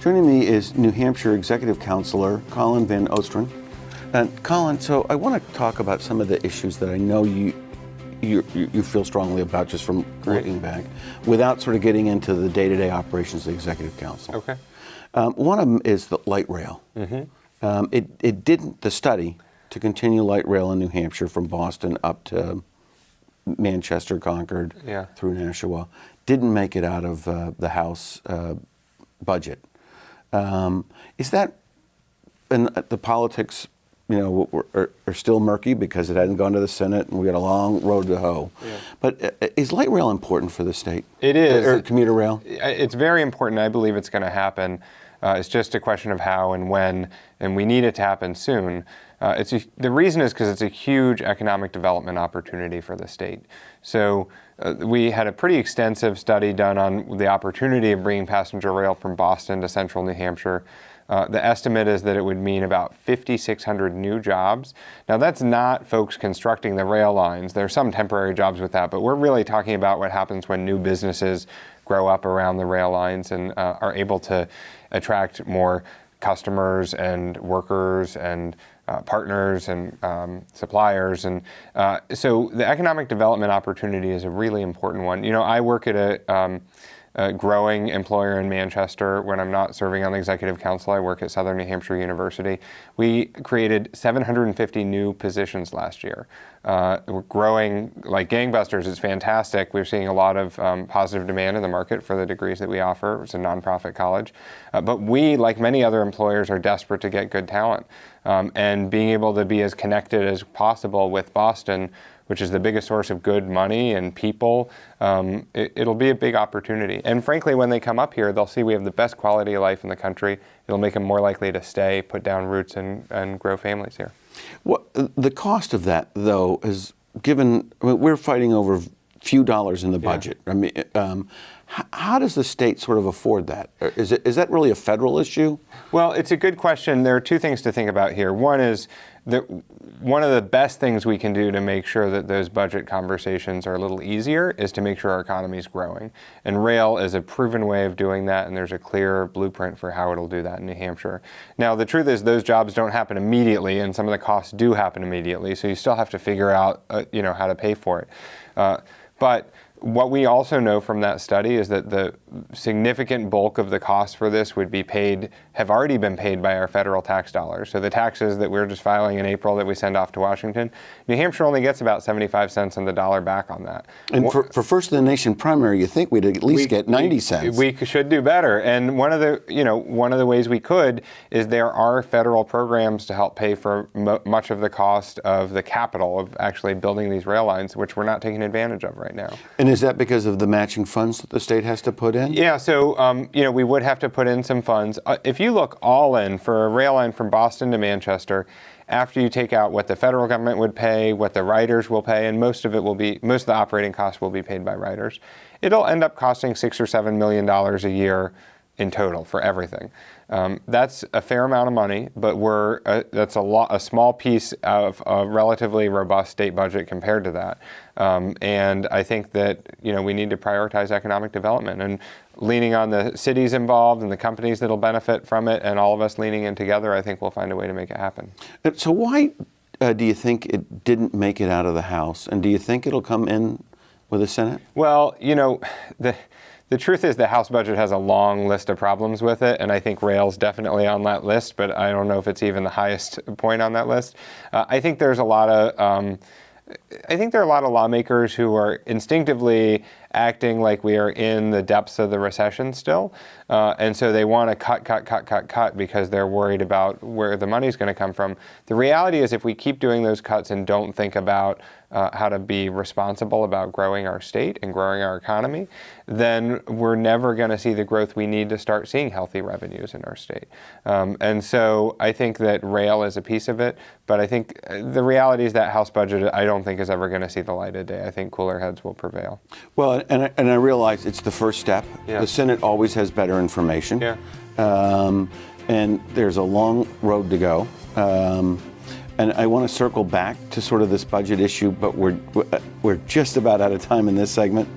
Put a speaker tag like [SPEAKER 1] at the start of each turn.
[SPEAKER 1] Joining me is New Hampshire Executive Councilor Colin Van Ostern. And Colin, so I want to talk about some of the issues that I know you feel strongly about just from looking back, without sort of getting into the day-to-day operations of the Executive Council.
[SPEAKER 2] Okay.
[SPEAKER 1] One of them is the light rail. It didn't, the study to continue light rail in New Hampshire from Boston up to Manchester, Concord, through Nashua, didn't make it out of the House budget. Is that, and the politics, are still murky because it hadn't gone to the Senate and we got a long road to hoe. But is light rail important for the state?
[SPEAKER 2] It is.
[SPEAKER 1] Or commuter rail?
[SPEAKER 2] It's very important. I believe it's going to happen. It's just a question of how and when, and we need it to happen soon. The reason is because it's a huge economic development opportunity for the state. So we had a pretty extensive study done on the opportunity of bringing passenger rail from Boston to central New Hampshire. The estimate is that it would mean about 5,600 new jobs. Now, that's not folks constructing the rail lines. There are some temporary jobs with that, but we're really talking about what happens when new businesses grow up around the rail lines and are able to attract more customers and workers and partners and suppliers. And so the economic development opportunity is a really important one. I work at a growing employer in Manchester. When I'm not serving on the Executive Council, I work at Southern New Hampshire University. We created 750 new positions last year. We're growing like gangbusters. It's fantastic. We're seeing a lot of positive demand in the market for the degrees that we offer. It's a nonprofit college. But we, like many other employers, are desperate to get good talent. And being able to be as connected as possible with Boston, which is the biggest source of good money and people, it'll be a big opportunity. And frankly, when they come up here, they'll see we have the best quality of life in the country. It'll make them more likely to stay, put down roots, and grow families here.
[SPEAKER 1] The cost of that, though, is given, we're fighting over few dollars in the budget. I mean, how does the state sort of afford that? Is that really a federal issue? Well,
[SPEAKER 2] it's a good question. There are two things to think about here. One is that one of the best things we can do to make sure that those budget conversations are a little easier is to make sure our economy is growing. And rail is a proven way of doing that, and there's a clear blueprint for how it'll do that in New Hampshire. Now, the truth is those jobs don't happen immediately, and some of the costs do happen immediately, so you still have to figure out how to pay for it. But what we also know from that study is that the significant bulk of the costs for this have already been paid by our federal tax dollars. So the taxes that we're just filing in April that we send off to Washington, New Hampshire only gets about 75 cents on the dollar back on that.
[SPEAKER 1] And for first in the nation primary, you think we'd at least get 90 cents.
[SPEAKER 2] We should do better. And one of the ways we could is there are federal programs to help pay for much of the cost of the capital of actually building these rail lines, which we're not taking advantage of right now.
[SPEAKER 1] And is that because of the matching funds that the state has to put in?
[SPEAKER 2] Yeah, so we would have to put in some funds. If you look all in for a rail line from Boston to Manchester, after you take out what the federal government would pay, what the riders will pay, and most of the operating costs will be paid by riders, it'll end up costing $6 or $7 million a year in total for everything. That's a fair amount of money, but that's a small piece of a relatively robust state budget compared to that. And I think that we need to prioritize economic development and leaning on the cities involved and the companies that'll benefit from it, and all of us leaning in together. I think we'll find a way to make it happen.
[SPEAKER 1] So why do you think it didn't make it out of the House, and do you think it'll come in with the Senate?
[SPEAKER 2] Well, the truth is the House budget has a long list of problems with it, and I think rail's definitely on that list, but I don't know if it's even the highest point on that list. I think there are a lot of lawmakers who are instinctively acting like we are in the depths of the recession still. And so they want to cut because they're worried about where the money's going to come from. The reality is if we keep doing those cuts and don't think about how to be responsible about growing our state and growing our economy, then we're never going to see the growth we need to start seeing healthy revenues in our state. And so I think that rail is a piece of it, but I think the reality is that House budget I don't think is ever going to see the light of day. I think cooler heads will prevail.
[SPEAKER 1] Well, and I realize it's the first step.
[SPEAKER 2] Yeah.
[SPEAKER 1] The Senate always has better information.
[SPEAKER 2] Yeah.
[SPEAKER 1] And there's a long road to go. And I want to circle back to sort of this budget issue, but we're just about out of time in this segment.